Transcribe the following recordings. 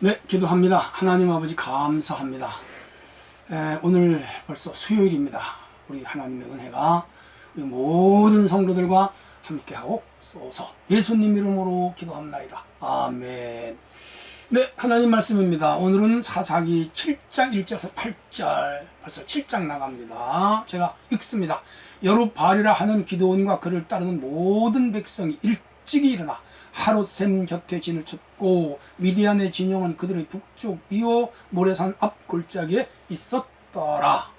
네, 기도합니다. 하나님 아버지 감사합니다. 오늘 벌써 수요일입니다. 우리 하나님의 은혜가 우리 모든 성도들과 함께하고 쏘서 예수님 이름으로 기도합니다. 아멘. 네, 하나님 말씀입니다. 오늘은 사사기 7장 1절에서 8절, 벌써 7장 나갑니다. 제가 읽습니다. 여룻바알이라 하는 기드온과 그를 따르는 모든 백성이 일찍이 일어나 하롯셈 곁에 진을 쳤고 미디안의 진영은 그들의 북쪽 이호 모래산 앞 골짜기에 있었더라.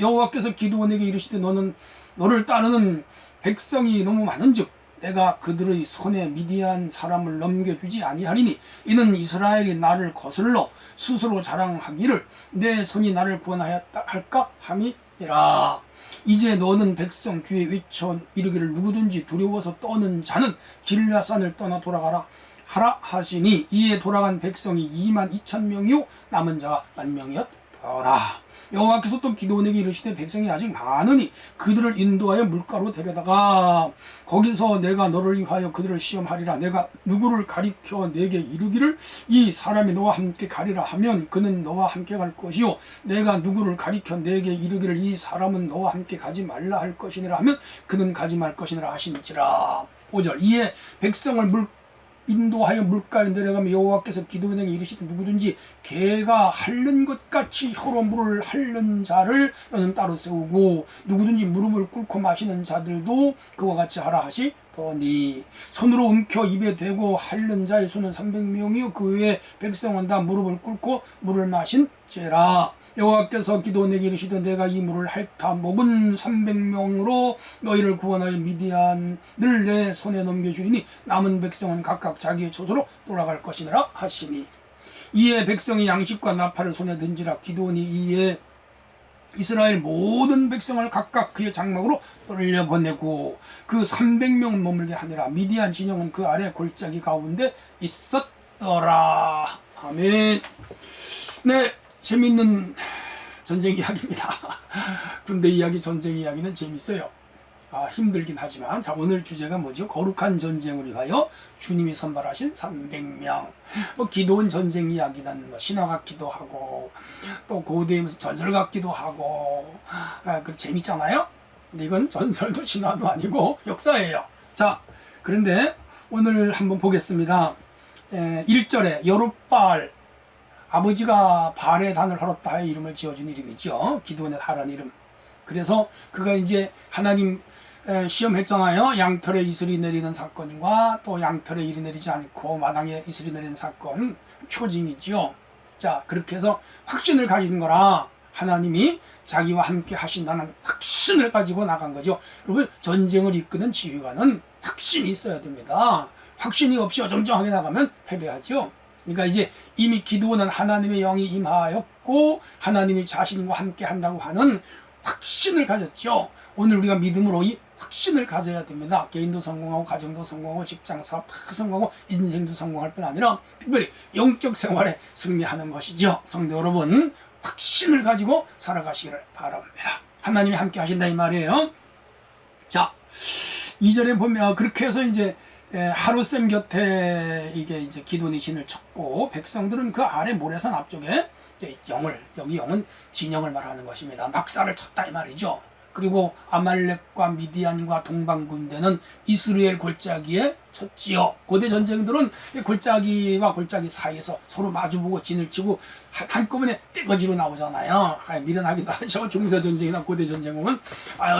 여호와께서 기드온에게 이르시되 너를 따르는 백성이 너무 많은즉 내가 그들의 손에 미디안 사람을 넘겨주지 아니하리니 이는 이스라엘이 나를 거슬러 스스로 자랑하기를 내 손이 나를 구원하였다 할까 함이니라. 이제 너는 백성 귀에 외쳐 이르기를 누구든지 두려워서 떠는 자는 길앗산을 떠나 돌아가라 하라 하시니 이에 돌아간 백성이 22,000명이요 남은 자가 10,000명이었더라. 여호와께서 또 기드온에게 이르시되 백성이 아직 많으니 그들을 인도하여 물가로 데려다가 거기서 내가 너를 위하여 그들을 시험하리라. 내가 누구를 가리켜 내게 이르기를 이 사람이 너와 함께 가리라 하면 그는 너와 함께 갈 것이요 내가 누구를 가리켜 내게 이르기를 이 사람은 너와 함께 가지 말라 할 것이니라 하면 그는 가지 말 것이니라 하시니라. 5절 이에 백성을 인도하여 물가에 내려가며 여호와께서 기드온에게 이르시되 누구든지 개가 핥는 것 같이 혀로 물을 핥는 자를 너는 따로 세우고 누구든지 무릎을 꿇고 마시는 자들도 그와 같이 하라 하시더니 손으로 움켜 입에 대고 핥는 자의 수는 300명이요 그 외에 백성은 다 무릎을 꿇고 물을 마신 죄라. 여호와께서 기드온에게 이르시되 내가 이 물을 핥아 먹은 300명으로 너희를 구원하여 미디안을 내 손에 넘겨주리니 남은 백성은 각각 자기의 처소로 돌아갈 것이니라 하시니 이에 백성이 양식과 나팔을 손에 든지라. 기드온이 이에 이스라엘 모든 백성을 각각 그의 장막으로 돌려보내고 그 300명 머물게 하니라. 미디안 진영은 그 아래 골짜기 가운데 있었더라. 아멘. 네, 재미있는 전쟁 이야기입니다. 군대 이야기, 전쟁 이야기는 재밌어요. 힘들긴 하지만. 자, 오늘 주제가 뭐죠? 거룩한 전쟁을 위하여 주님이 선발하신 300명. 기도원 전쟁 이야기는 신화 같기도 하고, 또 고대에서 전설 같기도 하고, 재밌잖아요? 근데 이건 전설도 신화도 아니고 역사예요. 자, 그런데 오늘 한번 보겠습니다. 1절에 여룻바알, 아버지가 바알의 단을 헐었다 하여 이름을 지어준 이름이죠. 기드온의 하라는 이름. 그래서 그가 이제 하나님 시험했잖아요. 양털에 이슬이 내리는 사건과 또 양털에 이슬이 내리지 않고 마당에 이슬이 내리는 사건, 표징이죠. 자, 그렇게 해서 확신을 가진 거라 하나님이 자기와 함께 하신다는 확신을 가지고 나간 거죠. 여러분, 전쟁을 이끄는 지휘관은 확신이 있어야 됩니다. 확신이 없이 어정쩡하게 나가면 패배하죠. 그러니까 이제 이미 기드온은 하나님의 영이 임하였고 하나님이 자신과 함께 한다고 하는 확신을 가졌죠. 오늘 우리가 믿음으로 이 확신을 가져야 됩니다. 개인도 성공하고 가정도 성공하고 직장 사업 다 성공하고 인생도 성공할 뿐 아니라 특별히 영적 생활에 승리하는 것이죠. 성도 여러분, 확신을 가지고 살아가시기를 바랍니다. 하나님이 함께 하신다 이 말이에요. 자, 2절에 보면 그렇게 해서 이제 하롯셈 곁에 이게 이제 기드온이 진을 쳤고 백성들은 그 아래 모래산 앞쪽에 여기 영은 진영을 말하는 것입니다. 막사를 쳤다 이 말이죠. 그리고 아말렉과 미디안과 동방 군대는 이스라엘 골짜기에 쳤지요. 고대 전쟁들은 골짜기와 골짜기 사이에서 서로 마주보고 진을 치고 한꺼번에 떼거지로 나오잖아요. 미련하기도 하죠. 중세 전쟁이나 고대 전쟁 보면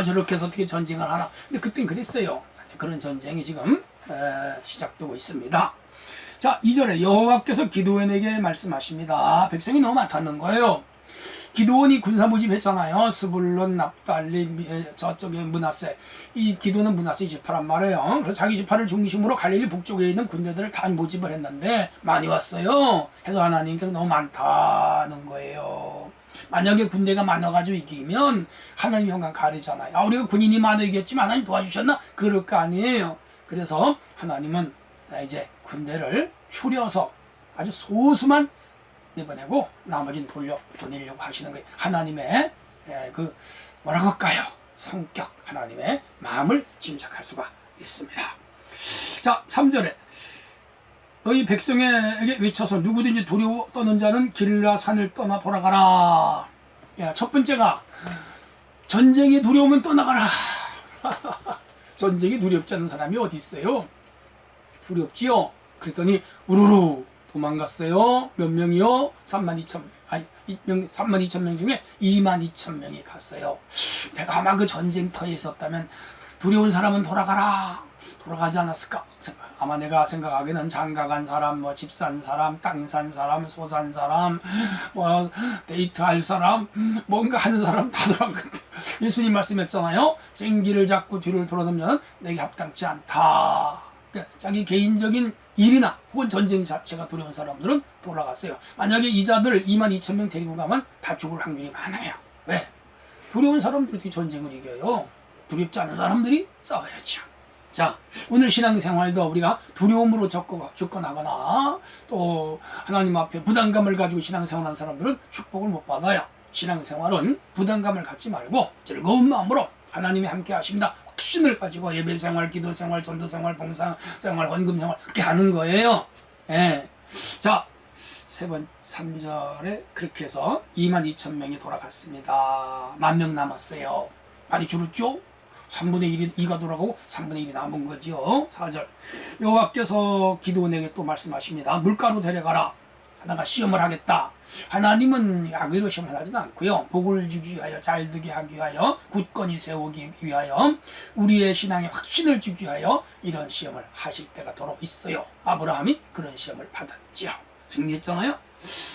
저렇게 해서 어떻게 전쟁을 하나. 근데 그땐 그랬어요. 그런 전쟁이 지금 시작되고 있습니다. 자, 2절에 여호와께서 기드온에게 말씀하십니다. 백성이 너무 많다는 거예요. 기드온이 군사 모집했잖아요. 스불론, 납달리, 저쪽에 므낫세. 이 기드온은 므낫세 지파란 말이에요. 그래서 자기 지파를 중심으로 갈릴리 북쪽에 있는 군대들을 다 모집을 했는데 많이 왔어요. 해서 하나님께서 너무 많다는 거예요. 만약에 군대가 많아가지고 이기면 하나님 영광 가리잖아요. 우리가 군인이 많아 이겼지만 하나님 도와주셨나? 그럴 거 아니에요. 그래서 하나님은 이제 군대를 추려서 아주 소수만 내보내고 나머지는 돌려보내려고 하시는 거예요. 하나님의 뭐라고 할까요? 성격, 하나님의 마음을 짐작할 수가 있습니다. 자, 3절에 너희 백성에게 외쳐서 누구든지 두려워 떠는 자는 길라 산을 떠나 돌아가라. 야, 첫 번째가 전쟁이 두려우면 떠나가라. 전쟁이 두렵지 않은 사람이 어디 있어요? 두렵지요? 그랬더니 우르르 도망갔어요. 몇 명이요? 32,000명. 아니, 32,000명 중에 22,000명이 갔어요. 내가 아마 그 전쟁터에 있었다면 두려운 사람은 돌아가라. 돌아가지 않았을까? 아마 내가 생각하기에는 장가간 사람, 뭐 집 산 사람, 땅 산 사람, 소 산 사람, 뭐 데이트할 사람, 뭔가 하는 사람 다 돌아갔는데 예수님 말씀했잖아요. 쟁기를 잡고 뒤를 돌아놓으면 내게 합당치 않다. 그러니까 자기 개인적인 일이나 혹은 전쟁 자체가 두려운 사람들은 돌아갔어요. 만약에 이자들 22,000명 데리고 가면 다 죽을 확률이 많아요. 왜? 두려운 사람들이 어떻게 전쟁을 이겨요? 두렵지 않은 사람들이 싸워야죠. 자, 오늘 신앙생활도 우리가 두려움으로 접근하거나 또 하나님 앞에 부담감을 가지고 신앙생활하는 사람들은 축복을 못 받아요. 신앙생활은 부담감을 갖지 말고 즐거운 마음으로 하나님이 함께 하십니다. 확신을 가지고 예배생활, 기도생활, 전도생활, 봉사생활, 헌금생활 그렇게 하는 거예요. 예. 자, 3절에 그렇게 해서 22,000명이 돌아갔습니다. 10,000명 남았어요. 많이 줄었죠? 3분의 1이 2가 돌아가고 3분의 1이 남은 거죠. 4절 여호와께서 기드온에게 또 말씀하십니다. 물가로 데려가라. 하나가 시험을 하겠다. 하나님은 악의로 시험을 하지도 않고요. 복을 주기 위하여, 잘 되게 하기 위하여, 굳건히 세우기 위하여, 우리의 신앙에 확신을 주기 위하여 이런 시험을 하실 때가 더러 있어요. 아브라함이 그런 시험을 받았지요. 승리했잖아요.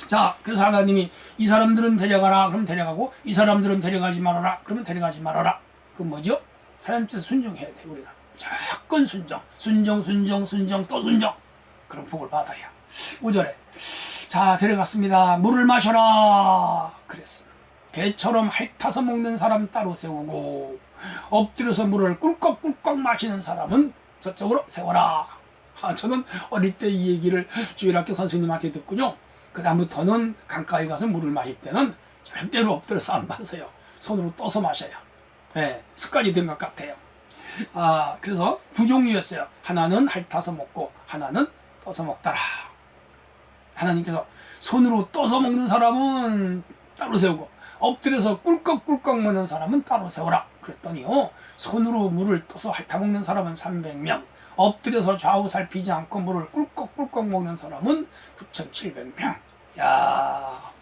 자, 그래서 하나님이 이 사람들은 데려가라. 그럼 데려가고, 이 사람들은 데려가지 말아라. 그러면 데려가지 말아라. 그건 뭐죠? 하나님께서 순종해야 돼. 우리가 무조건 순종, 또 순종. 그런 복을 받아야. 5절에 자, 데려갔습니다. 물을 마셔라. 그랬습니다. 개처럼 핥아서 먹는 사람 따로 세우고 엎드려서 물을 꿀꺽꿀꺽 마시는 사람은 저쪽으로 세워라. 저는 어릴 때 이 얘기를 주일학교 선생님한테 듣군요. 그 다음부터는 강가에 가서 물을 마실 때는 절대로 엎드려서 안 마셔요. 손으로 떠서 마셔요. 네, 습관이 된 것 같아요. 그래서 두 종류였어요. 하나는 핥아서 먹고 하나는 떠서 먹더라. 하나님께서 손으로 떠서 먹는 사람은 따로 세우고 엎드려서 꿀꺽꿀꺽 먹는 사람은 따로 세워라. 그랬더니요, 손으로 물을 떠서 핥아 먹는 사람은 300명, 엎드려서 좌우 살피지 않고 물을 꿀꺽꿀꺽 먹는 사람은 9,700명. 야,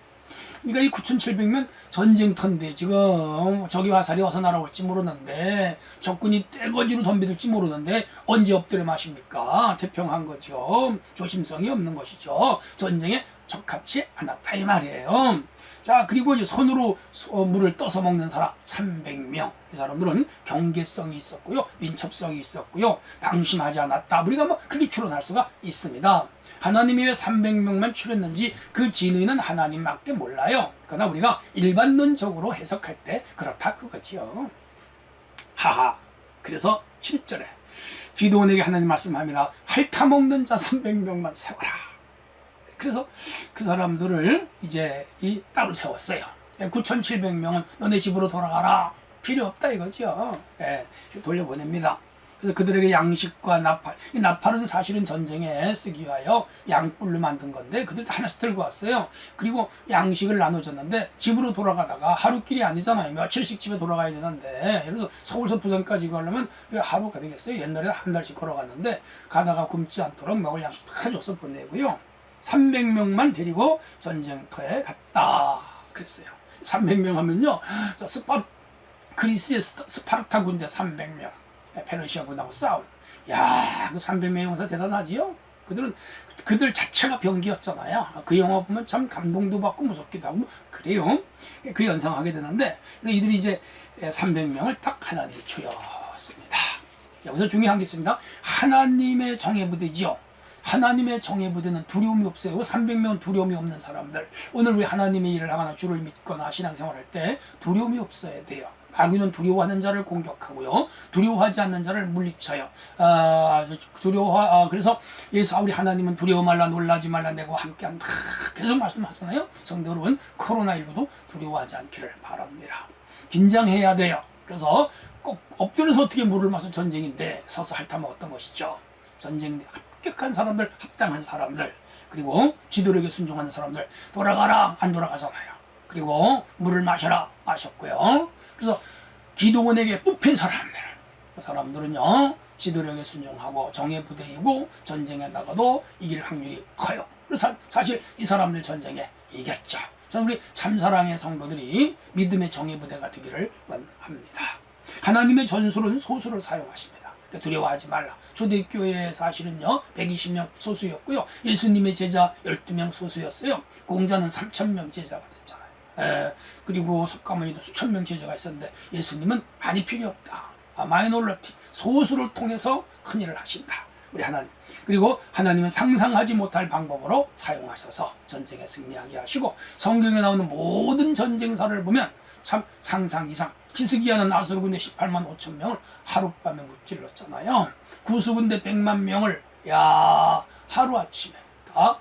그러니까 이 9,700명 전쟁터인데 지금 적이 화살이 어디서 날아올지 모르는데 적군이 떼거지로 덤벼들지 모르는데 언제 엎드려 마십니까? 태평한 거죠. 조심성이 없는 것이죠. 전쟁에 적합치 않았다 이 말이에요. 자, 그리고 이제 손으로 물을 떠서 먹는 사람 300명. 이 사람들은 경계성이 있었고요, 민첩성이 있었고요, 방심하지 않았다. 우리가 뭐 그렇게 추론할 수가 있습니다. 하나님이 왜 300명만 추렸는지 그 진의는 하나님밖에 몰라요. 그러나 우리가 일반론적으로 해석할 때 그렇다 그거지요. 하하. 그래서 7절에 기드온에게 하나님 말씀합니다. 핥아먹는 자 300명만 세워라. 그래서 그 사람들을 이제 따로 세웠어요. 9,700명은 너네 집으로 돌아가라. 필요 없다 이거죠. 돌려보냅니다. 그래서 그들에게 양식과 나팔, 이 나팔은 사실은 전쟁에 쓰기 위하여 양뿔로 만든 건데 그들도 하나씩 들고 왔어요. 그리고 양식을 나눠줬는데 집으로 돌아가다가 하루길이 아니잖아요. 며칠씩 집에 돌아가야 되는데, 그래서 서울서 부산까지 가려면 그게 하루가 되겠어요. 옛날에 한 달씩 걸어갔는데 가다가 굶지 않도록 먹을 양식 다 줘서 보내고요. 300명만 데리고 전쟁터에 갔다 그랬어요. 300명 하면요, 그리스의 스파르타 군대 300명, 페르시아 군하고 싸우는. 야, 그 300명의 용사 대단하지요? 그들 자체가 병기였잖아요. 그 영화 보면 참 감동도 받고 무섭기도 하고 그래요. 그 연상하게 되는데, 이들이 이제 300명을 딱 하나님이 주였습니다. 여기서 중요한 게 있습니다. 하나님의 정예부대지요. 하나님의 정예부대는 두려움이 없어요. 300명은 두려움이 없는 사람들. 오늘 우리 하나님의 일을 하거나 주를 믿거나 신앙생활할 때 두려움이 없어야 돼요. 마귀는 두려워하는 자를 공격하고요, 두려워하지 않는 자를 물리쳐요. 그래서 우리 하나님은 두려워 말라, 놀라지 말라, 내가 함께한다 계속 말씀하잖아요. 성도 여러분, 코로나19도 두려워하지 않기를 바랍니다. 긴장해야 돼요. 그래서 꼭 엎드려서 어떻게 물을 마셔? 전쟁인데 서서 핥아먹었던 것이죠. 전쟁 합격한 사람들, 합당한 사람들, 그리고 지도력에 순종하는 사람들, 돌아가라 안 돌아가잖아요. 그리고 물을 마셔라 마셨고요. 그래서 기도원에게 뽑힌 사람들, 그 사람들은요 지도력에 순종하고 정예 부대이고 전쟁에 나가도 이길 확률이 커요. 그래서 사실 이 사람들 전쟁에 이겼죠. 저는 우리 참사랑의 성도들이 믿음의 정예 부대가 되기를 원합니다. 하나님의 전술은 소수를 사용하십니다. 두려워하지 말라. 초대교회 사실은요 120명 소수였고요. 예수님의 제자 12명 소수였어요. 공자는 3,000명 제자가 됐잖아요. 그리고 석가모니도 수천 명 제자가 있었는데 예수님은 많이 필요 없다. 마이너리티, 소수를 통해서 큰일을 하신다. 우리 하나님. 그리고 하나님은 상상하지 못할 방법으로 사용하셔서 전쟁에 승리하게 하시고, 성경에 나오는 모든 전쟁사를 보면 참 상상 이상. 히스기야는 나스로 군대 18만 5천 명을 하룻밤에 무찔렀잖아요. 구수군대 100만 명을 하루아침에 다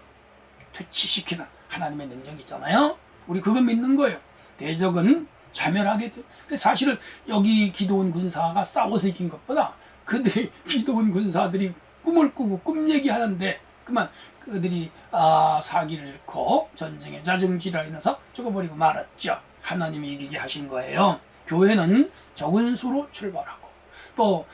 퇴치시키는 하나님의 능력이 있잖아요. 우리 그거 믿는 거예요. 대적은 자멸하게 돼. 사실은 여기 기도원 군사가 싸워서 이긴 것보다 그들이 기도원 군사들이 꿈을 꾸고 꿈 얘기하는데 그만 그들이 사기를 잃고 전쟁에 자중질환 인해서 죽어버리고 말았죠. 하나님이 이기게 하신 거예요. 교회는 적은 수로 출발하고 또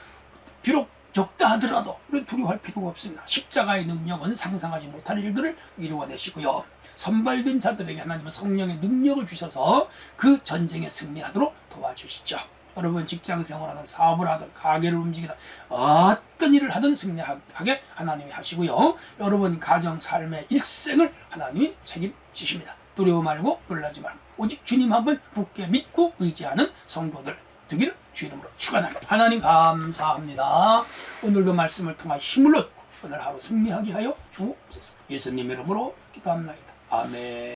비록 적다 하더라도 두려워할 필요가 없습니다. 십자가의 능력은 상상하지 못할 일들을 이루어내시고요. 선발된 자들에게 하나님은 성령의 능력을 주셔서 그 전쟁에 승리하도록 도와주시죠. 여러분 직장 생활하든 사업을 하든 가게를 움직이든 어떤 일을 하든 승리하게 하나님이 하시고요. 여러분 가정 삶의 일생을 하나님이 책임지십니다. 두려워 말고 놀라지 말고 오직 주님 한 분 굳게 믿고 의지하는 성도들 되기를 주 이름으로 축원합니다. 하나님 감사합니다. 오늘도 말씀을 통하 힘을 얻고 오늘 하루 승리하게 하여 주옵소서. 예수님 이름으로 기도합니다. 아멘.